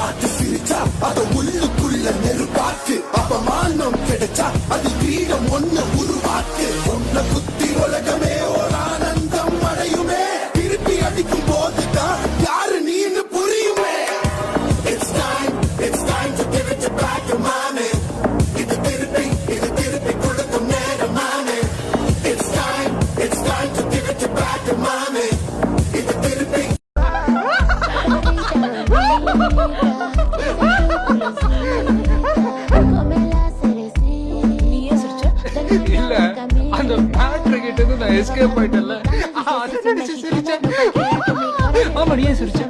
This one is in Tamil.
பார்த்து சிரிச்சா அத உள்ளுக்குள்ள நெருப்பாக்கு. அப்பமானம் கிடைச்சா அது வீடம் ஒண்ணு உருவாக்கு. ஒன்ன குத்தி உலகமே ஒரு ஆனந்தம் அடையுமே. திருப்பி அடிக்கும் போதுதான் யாரு நீன்னு புரியுமே. It's time to give it back to mommy. இது திருப்பி கொடுக்கும் நேரமானே. It's time to give it back to mommy. இது திருப்பி இல்ல அந்த பேட்டரி கிட்ட இருந்து நான் எஸ்கேப் ஆயிட்டேன்ல, அதை நினைச்சு சிரிச்சேன். ஆமா, நீ ஏன் சிரிச்ச?